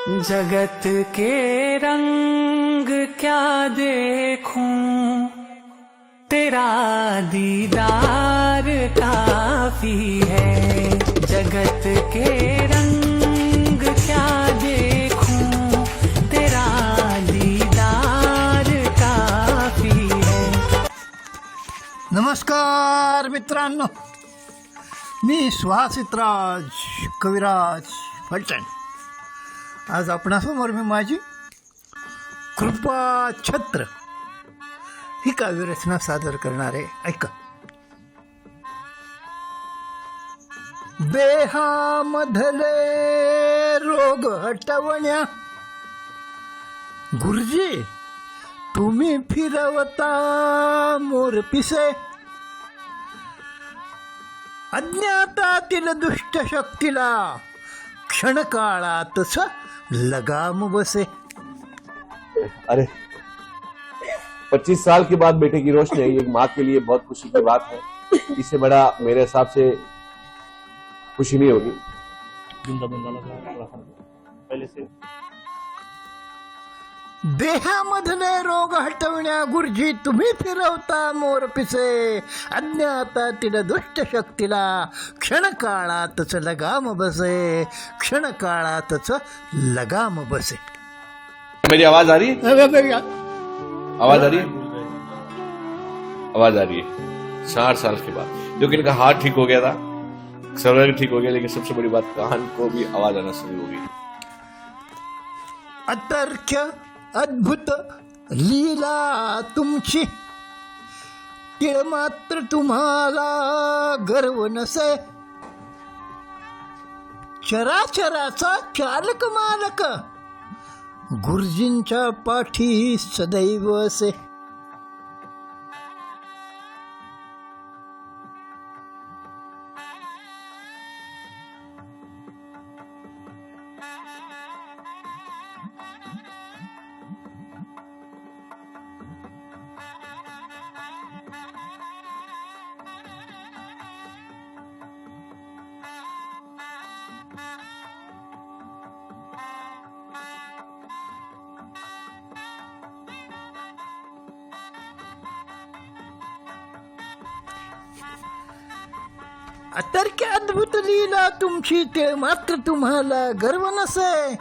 जगत के रंग क्या देखूं, तेरा दीदार काफी है। जगत के रंग क्या देखूं, तेरा दीदार काफी है। नमस्कार मित्रांनो, मी सुहासितराज कविराज फलटण. आज आपणासमोर मी माझी कृपा छत्र ही काव्यरचना सादर करणार आहे. ऐका. देहामधले रोग हटवण्या गुरुजी तुम्ही फिरवता मोरपिसे, अज्ञातातील दुष्ट शक्तीला क्षणकाळातच लगाम बसे. अरे 25 साल के बाद बेटे की रोशनी आई, एक माँ के लिए बहुत खुशी की बात है. इससे बड़ा मेरे हिसाब से खुशी नहीं होगी. पहले से देहामधले रोग हटवण्या गुरुजी तुम्ही फिरवता मोरपिसे, अज्ञातातील दुष्ट शक्तीला क्षणकाळातच लगाम बसे, क्षणकाळातच लगाम बसे. मेरी आवाज आ रही है? आवाज आ रही है? आवाज आ रही है. 4 साल के बाद क्योंकि इनका हार्ट ठीक हो गया था, सर्वाइकल ठीक हो गया, लेकिन सबसे बड़ी बात कान को भी आवाज आना शुरू हो गई. अतर्क्य अद्भुत लीला तुमची, तिळ मात्र तुम्हाला गर्व नसे. चराचराचा चालक मालक गुरुजींच्या पाठी सदैव असे. अतर्क्य अद्भुत लीला तुमची, ते मात्र तुम्हाला गर्व नसे.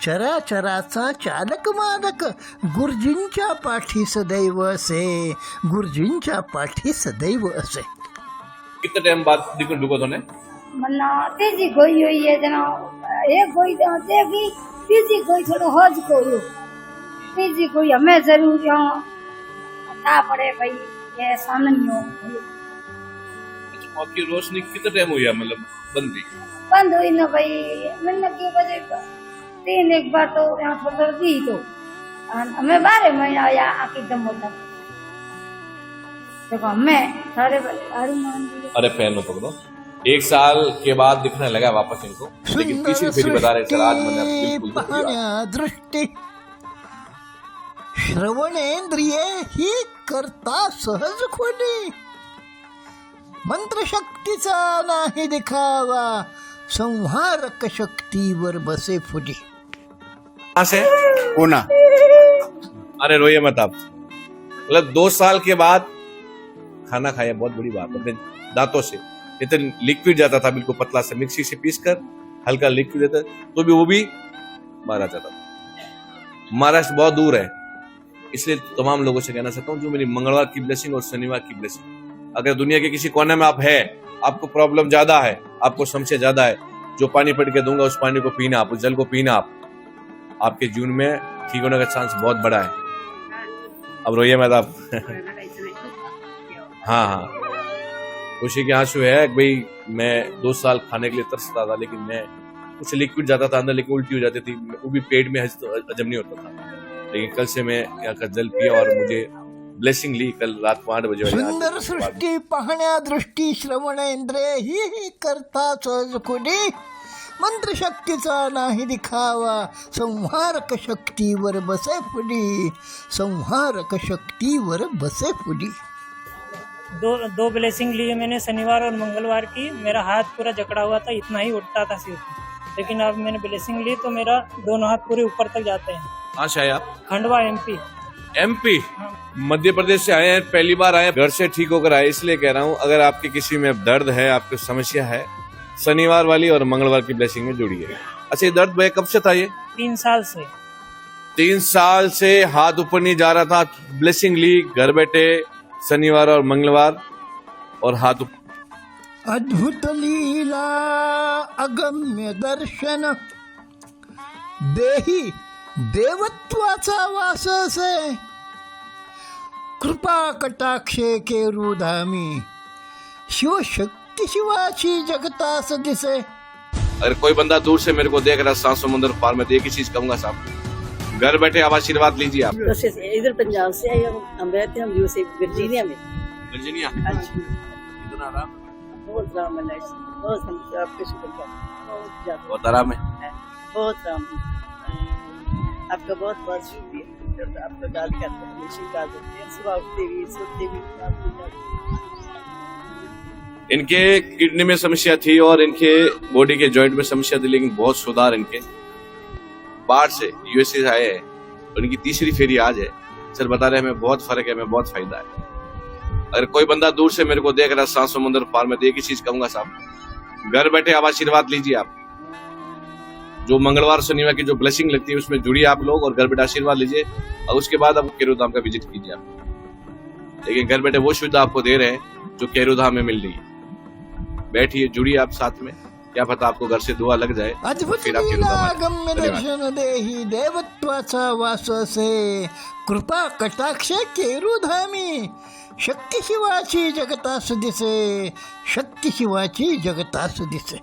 चराचराचा चालक मालक गुरुजींच्या पाठी सदैव असे, गुरुजींच्या पाठी सदैव असे. कितने टाइम बाद दिखूं डुको तूने? मना तेजी कोई हुई है जना, एक कोई देगी तीजी कोई थोड़ा हज कोई, तीजी कोई हमें जरूर यहाँ बता पड़े भाई ये सामने हो. आपकी रोशनी कितना टाइम हुआ, मतलब बंद हुई ना भाई. मैंने की वजह 3 एक बार तो यहाँ थोड़ा दी तो हमें 12 महीना आया आखिर दम होता. देखो हमें सारे अरे पैर में पकड़ो. 1 साल के बाद दिखने लगा वापस इनको, लेकिन तीसरी फेरी बता रहे सर आज मैंने बिल्कुल दृष्टी श्रवणेंद्रिये ही करता सहज खोली. मंत्रशक्तीचा नाही दिखावा, संहारक शक्तीवर बसे फुली. से होना. अरे रोइए मत आप. मतलब 2 साल के बाद खाना खाया, बहुत बड़ी बात. अपने दांतों से इतना लिक्विड जाता था, बिल्कुल पतला से मिक्सी से पीस कर हल्का लिक्विड देता, तो भी वो भी बाहर आ जाता था. महाराष्ट्र बहुत दूर है, इसलिए तमाम लोगों से कहना चाहता हूँ जो मेरी मंगलवार की ब्लेसिंग और शनिवार की ब्लेसिंग, अगर दुनिया के किसी कोने में आप है, आपको प्रॉब्लम ज्यादा है, आपको समस्या ज्यादा है, जो पानी पड़ के दूंगा उस पानी को पीना, आप उस जल को पीना, आपके जीवन में ठीक होने का चांस बहुत बड़ा है. अब रोइए मत आप. हाँ, खुशी के आंसू है भाई. मैं 2 साल खाने के लिए तरसता था, लेकिन मैं कुछ लिक्विड जाता था अंदर, लेकिन उल्टी हो जाती थी, वो भी पेट में हजम नहीं होता था. लेकिन कल से मैं यहाँ का जल पिया और मुझे ब्लेसिंग ली. कल रात को 8 बजे. सुंदर सृष्टी पाहण्या दृष्टी श्रवणेंद्रिये ही करता सहज खोली. मंत्रशक्तीचा नाही दिखावा, संहारक शक्तीवर बसे फुली, संहारक शक्तीवर बसे फुली. दो ब्लेसिंग लिए मैंने शनिवार और मंगलवार की. मेरा हाथ पूरा जकड़ा हुआ था, इतना ही उठता था सिर्फ. लेकिन अब मैंने ब्लेसिंग ली तो मेरा दोनों हाथ पूरे ऊपर तक जाते हैं। कहाँ से आए आप? खंडवा MP। MP, मध्य प्रदेश से आए हैं, पहली बार आए, घर से ठीक होकर आए, इसलिए कह रहा हूँ अगर आपके किसी में दर्द है, आपकी समस्या है, शनिवार वाली और मंगलवार की ब्लेसिंग में जुड़िए। अच्छा, ये दर्द भैया कब से था? ये 3 साल से। 3 साल से हाथ ऊपर नहीं जा रहा था, ब्लेसिंग ली घर बैठे शनिवार और मंगलवार और हाथ ऊपर। अद्भुत लीला अगम्य दर्शन देही देवत्वाचा वास असे, कृपा कटाक्षे केरुधामी, शिवशक्ती शिवाची जगतास दिसे। अगर कोई बंदा दूर से मेरे को देख रहा, 7 समुद्र पार में, तो एक ही चीज कहूंगा साहब, घर बैठे आप आशीर्वाद लीजिए। आप इधर पंजाब से आए हम रहते हैं, हम यूएसए वर्जीनिया में। वर्जीनिया? कितना आराम? बहुत आराम है, बहुत हम आपके शुक्र, बहुत आराम है, बहुत आराम है। आपका बहुत बहुत शुक्रिया, आपका गाल करते हैं, स्वीकार करते हैं, सुबह उठते भी सोते भी इनके किडनी में समस्या थी और इनके बॉडी के जॉइंट में समस्या थी, लेकिन बहुत सुधार इनके। बाहर से यूएसए आए हैं और इनकी तीसरी फेरी आज है। सर बता रहे हैं हमें बहुत फर्क है, हमें बहुत फायदा है। अगर कोई बंदा दूर से मेरे को देख रहा, 7 समुद्र पार में, तो एक ही चीज कहूंगा साहब, घर बैठे आप आशीर्वाद लीजिए। आप जो मंगलवार शनिवार की जो ब्लेसिंग लगती है उसमें जुड़िए आप लोग और घर बैठे आशीर्वाद लीजिए, और उसके बाद आप केरुधाम का विजिट कीजिए। आप लेकिन घर बैठे वो सुविधा आपको दे रहे हैं जो केरुधाम में मिल रही है। बैठिए, जुड़िए आप साथ में, क्या पता आपको घर से दुआ लग जाए। अद्भुत लीला गम्य दर्शन देही देवत्वाचा वास असे, कृपा कटाक्ष केरुधामी, शक्ती शिवाची जगतास दिसे, शक्ती शिवाची जगतास दिसे।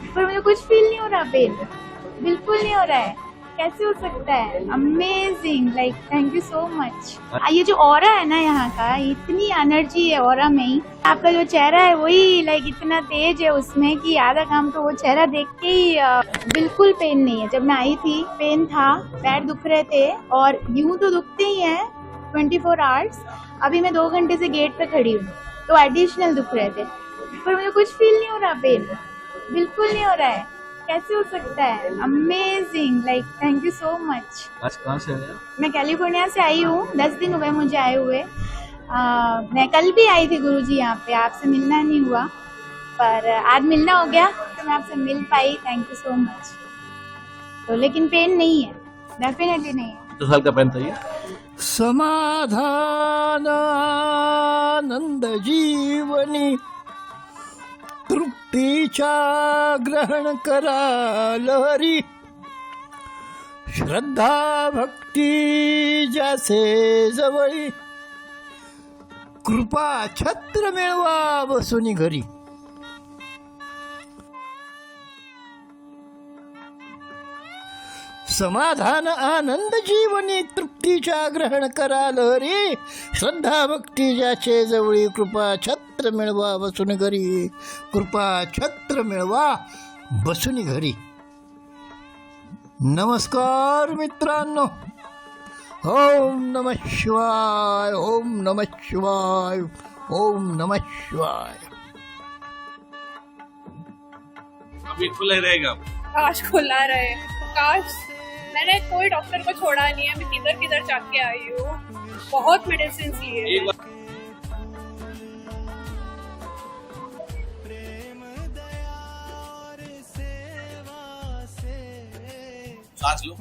पर मुझे कुछ फील नहीं हो रहा, पेन बिल्कुल नहीं हो रहा है। कैसे हो सकता है? Amazing, like thank you so much. ये जो ऑरा है ना यहाँ का, इतनी एनर्जी है ऑरा में ही। आपका जो चेहरा है वही लाइक इतना तेज है उसमें कि आधा काम तो वो चेहरा देख के ही बिल्कुल पेन नहीं है। जब मैं आई थी पेन था, पैर दुख रहे थे और यूं तो दुखते ही हैं 24 आवर्स। अभी मैं 2 घंटे से गेट पे खड़ी हूँ तो एडिशनल दुख रहे थे, पर मुझे कुछ फील नहीं हो रहा, पेन बिल्कुल नहीं हो रहा है। कैसे हो सकता है? Amazing, like thank you so much. आज कहाँ से आए? मैं कैलिफोर्निया से आई हूँ, 10 दिन हुए मुझे आए हुए। मैं कल भी आई थी गुरुजी यहाँ पे, आपसे मिलना नहीं हुआ, पर आज मिलना हो गया तो मैं आपसे mill pie. Thank you so much. तो लेकिन पेन नहीं है, डेफिनेटली नहीं है। 2 साल का पेन था ये। समाधान आनंद जीवनी, तृप्तीचा ग्रहण करा लहरी, श्रद्धा भक्ती जासे जवळी, कृपा छत्र मिळवा बसुनी घरी। समाधान आनंद जीवनी, तृप्तीच्या ग्रहण करा लहरी, श्रद्धा भक्ती ज्याचे जवळी, कृपा छत्र मिळवा बसून घरी, कृपा छत्र मिळवा बसून घरी। नमस्कार मित्रांनो, ओम नमः शिवाय, ओम नमः शिवाय, ओम नमः शिवाय। अभी खुले रहेगा? काश खुला रहे, काश। मैंने कोई डॉक्टर को छोड़ा नहीं है, मैं किधर किधर जाके आई हूँ, बहुत मेडिसिन लिए। सांस लो।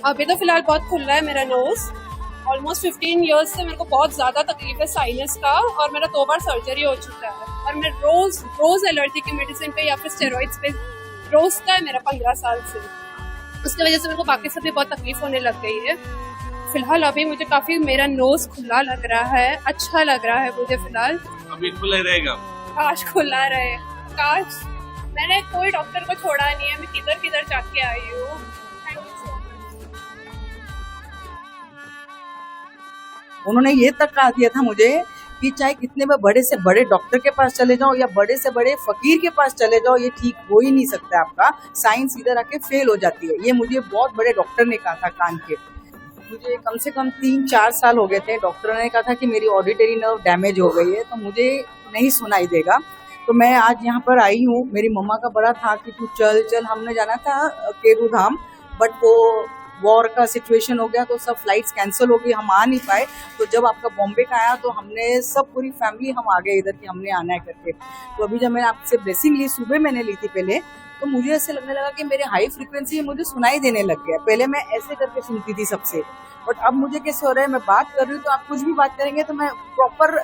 अभी तो फिलहाल बहुत खुल रहा है मेरा नोज। ऑलमोस्ट 15 इयर्स से मेरे को बहुत ज्यादा तकलीफ है साइनस का, और मेरा 2 बार सर्जरी हो चुका है, और मैं रोज एलर्जी की मेडिसिन पे या फिर स्टेरॉइड्स पे रोज का है मेरा 15 साल से। उसकी वजह से मेरे को बाकी सब भी बहुत तकलीफ होने लग गई है। फिलहाल अभी मुझे काफी मेरा नोज खुला लग रहा है, अच्छा लग रहा है मुझे फिलहाल। अभी खुले रहेगा? काश खुला रहे, काश। मैंने कोई डॉक्टर को छोड़ा नहीं है, मैं किधर किधर जाके आई हूँ। उन्होंने ये तक कहा दिया था मुझे कि चाहे कितने में बड़े से बड़े डॉक्टर के पास चले जाओ या बड़े से बड़े फकीर के पास चले जाओ, ये ठीक हो ही नहीं सकता आपका, साइंस इधर आके फेल हो जाती है। ये मुझे बहुत बड़े डॉक्टर ने कहा था कान के। मुझे कम से कम 3-4 साल हो गए थे, डॉक्टर ने कहा था कि मेरी ऑडिटरी नर्व डैमेज हो गई है तो मुझे नहीं सुनाई देगा, तो मैं आज यहाँ पर आई हूँ। मेरी मम्मा का बड़ा था कि तू चल चल, हमने जाना था केरू धाम, बट वो वॉर का सिचुएशन हो गया तो सब फ्लाइट्स कैंसिल हो गई, हम आ नहीं पाए। तो जब आपका बॉम्बे का आया तो हमने सब पूरी फैमिली हम आ गए इधर कि हमने आना है करके। तो अभी जब मैंने आपसे ब्लेसिंग ली, सुबह मैंने ली थी पहले, तो मुझे ऐसे लगने लगा कि मेरे हाई फ्रिक्वेंसी मुझे सुनाई देने लग गया। पहले मैं ऐसे करके सुनती थी सबसे, बट अब मुझे कैसे हो रहा है, मैं बात कर रही हूँ तो आप कुछ भी बात करेंगे तो मैं प्रॉपर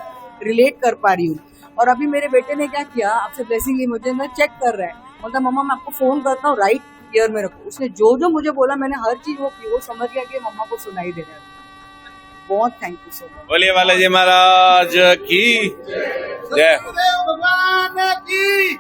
रिलेट कर पा रही हूँ। और अभी मेरे बेटे ने क्या किया, आपसे ब्लेसिंग ली मुझे, मैं चेक कर रहा है, मतलब मम्मा मैं आपको फोन करता हूँ, राइट ईयर में रखो। उसने जो जो मुझे बोला मैंने हर चीज वो की, वो समझ गया कि मम्मा को सुनाई दे रहा है। बहुत थैंक यू सो मच। बोलिए बालाजी महाराज की जय। भगवान की